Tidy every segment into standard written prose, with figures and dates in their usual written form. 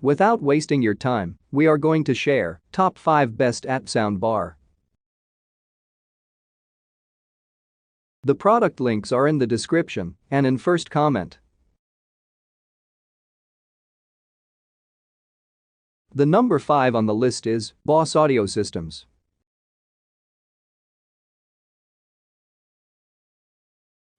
Without wasting your time, we are going to share top 5 best at soundbar. The product links are in the description and in first comment. The number 5 on the list is Boss Audio Systems.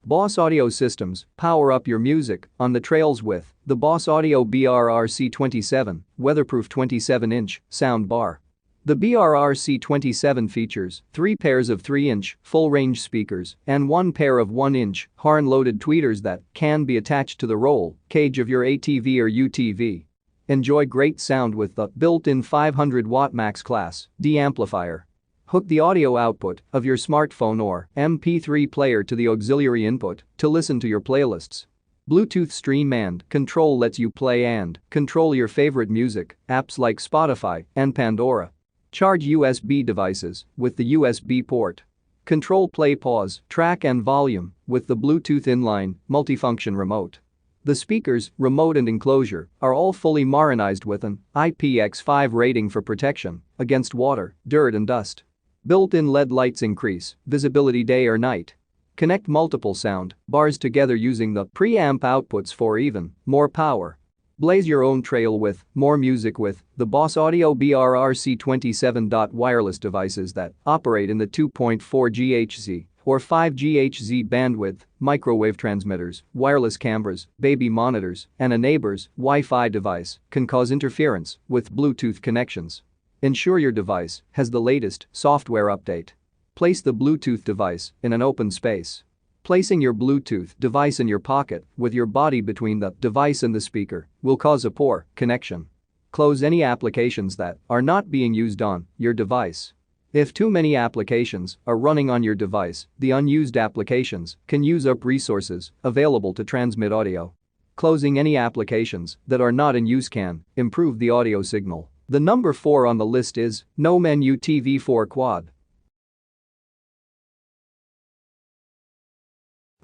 Boss Audio Systems power up your music on the trails with the Boss Audio BRRC27 weatherproof 27-inch sound bar. The BRRC27 features 3 pairs of 3-inch full-range speakers and 1 pair of 1-inch horn-loaded tweeters that can be attached to the roll cage of your ATV or UTV. Enjoy great sound with the built-in 500-watt max class D amplifier. Hook the audio output of your smartphone or MP3 player to the auxiliary input to listen to your playlists. Bluetooth Stream and Control lets you play and control your favorite music apps like Spotify and Pandora. Charge USB devices with the USB port. Control play, pause, track and volume with the Bluetooth inline multifunction remote. The speakers, remote and enclosure are all fully marinized with an IPX5 rating for protection against water, dirt and dust. Built-in LED lights increase visibility day or night. Connect multiple sound bars together using the preamp outputs for even more power. Blaze your own trail with more music with the Boss Audio BRRC27. Wireless devices that operate in the 2.4 GHz or 5 GHz bandwidth, microwave transmitters, wireless cameras, baby monitors, and a neighbor's Wi-Fi device can cause interference with Bluetooth connections. Ensure your device has the latest software update. Place the Bluetooth device in an open space. Placing your Bluetooth device in your pocket with your body between the device and the speaker will cause a poor connection. Close any applications that are not being used on your device. If too many applications are running on your device, the unused applications can use up resources available to transmit audio. Closing any applications that are not in use can improve the audio signal. The number 4 on the list is Menu TV4 Quad.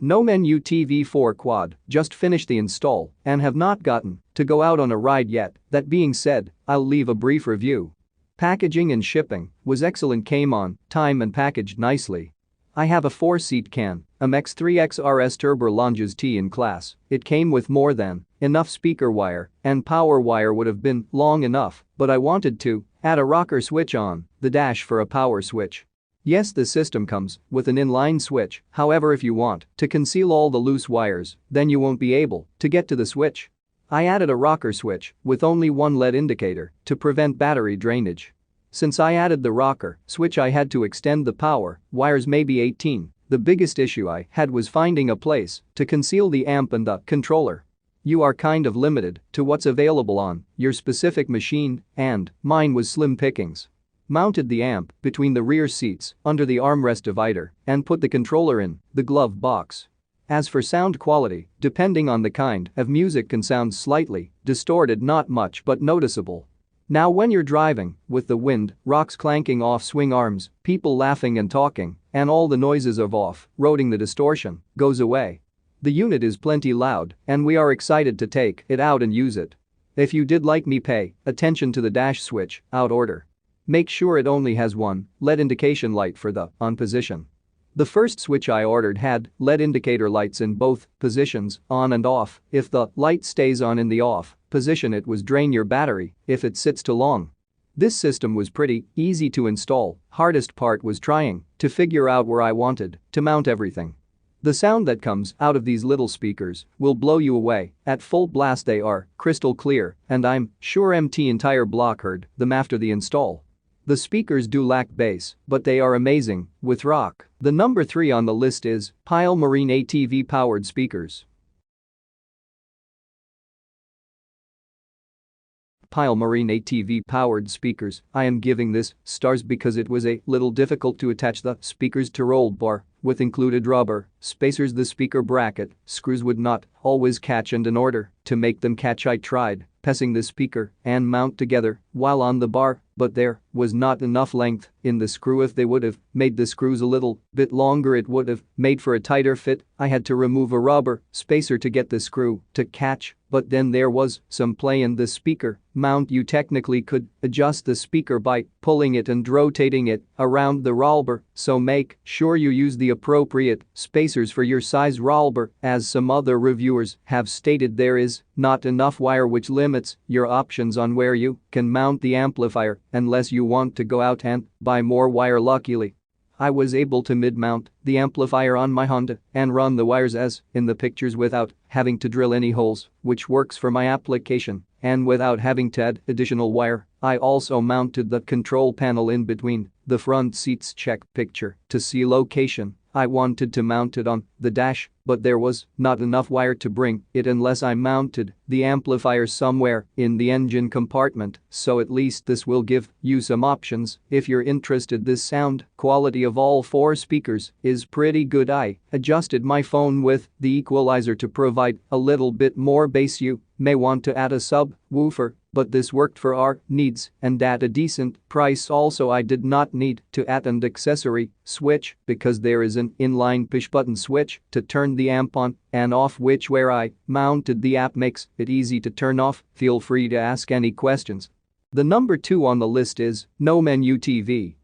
Menu TV4 Quad just finished the install and have not gotten to go out on a ride yet. That being said, I'll leave a brief review. Packaging and shipping was excellent, came on time and packaged nicely. I have a 4-seat can, MX3XRS Turbo Longes T in class. It came with more than enough speaker wire and power wire would have been long enough, but I wanted to add a rocker switch on the dash for a power switch. Yes, the system comes with an inline switch, however if you want to conceal all the loose wires, then you won't be able to get to the switch. I added a rocker switch with only one LED indicator to prevent battery drainage. Since I added the rocker switch I had to extend the power wires maybe 18. The biggest issue I had was finding a place to conceal the amp and the controller. You are kind of limited to what's available on your specific machine, and mine was slim pickings. Mounted the amp between the rear seats under the armrest divider and put the controller in the glove box. As for sound quality, depending on the kind of music can sound slightly distorted, not much but noticeable. Now when you're driving with the wind, rocks clanking off swing arms, people laughing and talking, and all the noises of off-roading, the distortion goes away. The unit is plenty loud and we are excited to take it out and use it. If you did like me, pay attention to the dash switch out order. Make sure it only has one LED indication light for the on position. The first switch I ordered had LED indicator lights in both positions, on and off. If the light stays on in the off position, it was drain your battery if it sits too long. This system was pretty easy to install. Hardest part was trying to figure out where I wanted to mount everything. The sound that comes out of these little speakers will blow you away. At full blast they are crystal clear, and I'm sure MT entire block heard them after the install. The speakers do lack bass, but they are amazing with rock. The number 3 on the list is Pyle Marine ATV powered speakers. Pyle Marine ATV powered speakers. I am giving this stars because it was a little difficult to attach the speakers to roll bar with included rubber spacers. The speaker bracket screws would not always catch, and in order to make them catch I tried pressing the speaker and mount together while on the bar, but there was not enough length in the screw. If they would have made the screws a little bit longer, it would have made for a tighter fit. I had to remove a rubber spacer to get the screw to catch, but then there was some play in the speaker mount. You technically could adjust the speaker by pulling it and rotating it around the roller, so make sure you use the appropriate spacers for your size roller. As some other reviewers have stated, there is not enough wire, which limits your options on where you can mount the amplifier unless you want to go out and buy more wire. Luckily, I was able to mid-mount the amplifier on my Honda and run the wires as in the pictures without having to drill any holes, which works for my application, and without having to add additional wire. I also mounted the control panel in between the front seats. Check picture to see location. I wanted to mount it on the dash, but there was not enough wire to bring it unless I mounted the amplifier somewhere in the engine compartment, so at least this will give you some options if you're interested. This sound quality of all four speakers is pretty good. I adjusted my phone with the equalizer to provide a little bit more bass. You may want to add a subwoofer, but this worked for our needs and at a decent price. Also, I did not need to add an accessory switch because there is an inline push button switch to turn the amp on and off, which where I mounted the app makes it easy to turn off. Feel free to ask any questions. The number 2 on the list is Menu TV.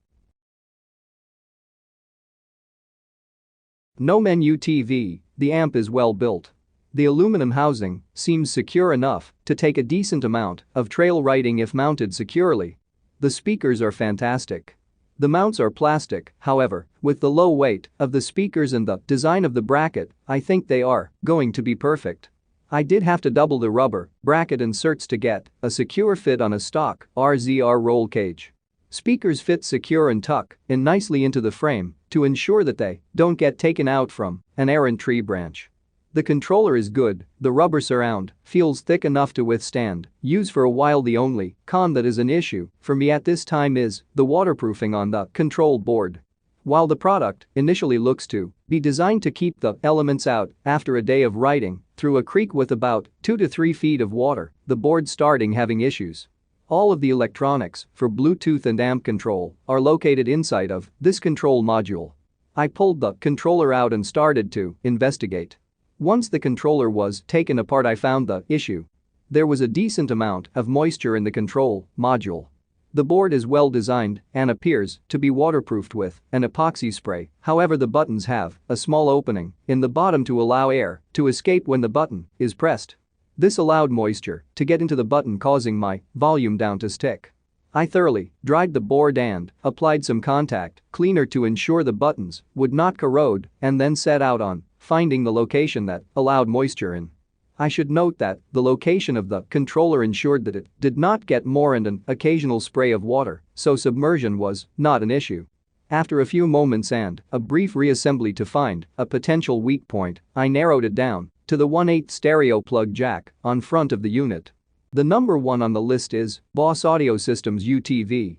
Menu TV, the amp is well built. The aluminum housing seems secure enough to take a decent amount of trail riding if mounted securely. The speakers are fantastic. The mounts are plastic, however, with the low weight of the speakers and the design of the bracket, I think they are going to be perfect. I did have to double the rubber bracket inserts to get a secure fit on a stock RZR roll cage. Speakers fit secure and tuck in nicely into the frame to ensure that they don't get taken out from an errant tree branch. The controller is good, the rubber surround feels thick enough to withstand use for a while. The only con that is an issue for me at this time is the waterproofing on the control board. While the product initially looks to be designed to keep the elements out after a day of riding through a creek with about 2 to 3 feet of water, the board starting having issues. All of the electronics for Bluetooth and amp control are located inside of this control module. I pulled the controller out and started to investigate. Once the controller was taken apart, I found the issue. There was a decent amount of moisture in the control module. The board is well designed and appears to be waterproofed with an epoxy spray, however the buttons have a small opening in the bottom to allow air to escape when the button is pressed. This allowed moisture to get into the button, causing my volume down to stick. I thoroughly dried the board and applied some contact cleaner to ensure the buttons would not corrode, and then set out on finding the location that allowed moisture in. I should note that the location of the controller ensured that it did not get more and an occasional spray of water, so submersion was not an issue. After a few moments and a brief reassembly to find a potential weak point, I narrowed it down to the 1/8 stereo plug jack on front of the unit. The number 1 on the list is Boss Audio Systems UTV.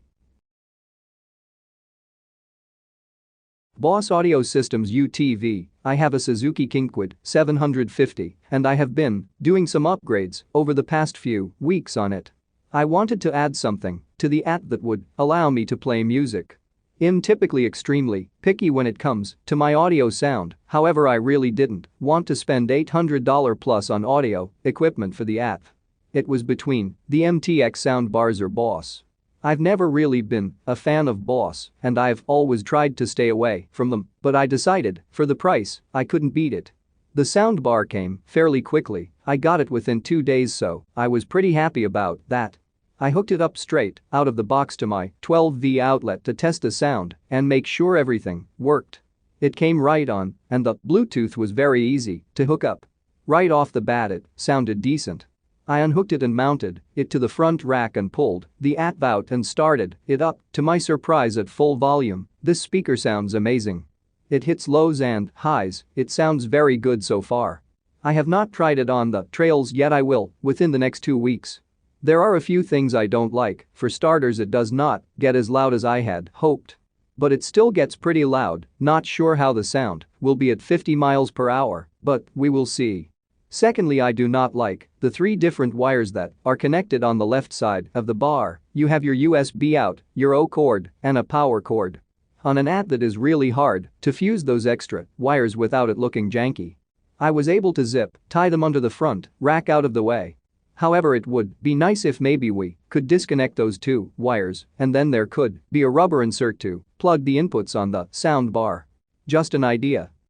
Boss Audio Systems UTV. I have a Suzuki Kingquid 750 and I have been doing some upgrades over the past few weeks on it. I wanted to add something to the app that would allow me to play music. I'm typically extremely picky when it comes to my audio sound, however I really didn't want to spend $800 plus on audio equipment for the app. It was between the MTX soundbars or Boss. I've never really been a fan of Boss and I've always tried to stay away from them, but I decided for the price I couldn't beat it. The soundbar came fairly quickly, I got it within 2 days, so I was pretty happy about that. I hooked it up straight out of the box to my 12V outlet to test the sound and make sure everything worked. It came right on and the Bluetooth was very easy to hook up. Right off the bat it sounded decent. I unhooked it and mounted it to the front rack and pulled the app out and started it up. To my surprise, at full volume, this speaker sounds amazing. It hits lows and highs, it sounds very good so far. I have not tried it on the trails yet, I will within the next 2 weeks. There are a few things I don't like. For starters, it does not get as loud as I had hoped. But it still gets pretty loud, not sure how the sound will be at 50 miles per hour, but we will see. Secondly, I do not like the 3 different wires that are connected on the left side of the bar. You have your USB out, your O cord, and a power cord. On an AT that is really hard to fuse those extra wires without it looking janky. I was able to tie them onto the front rack out of the way. However, it would be nice if maybe we could disconnect those 2 wires and then there could be a rubber insert to plug the inputs on the sound bar. Just an idea.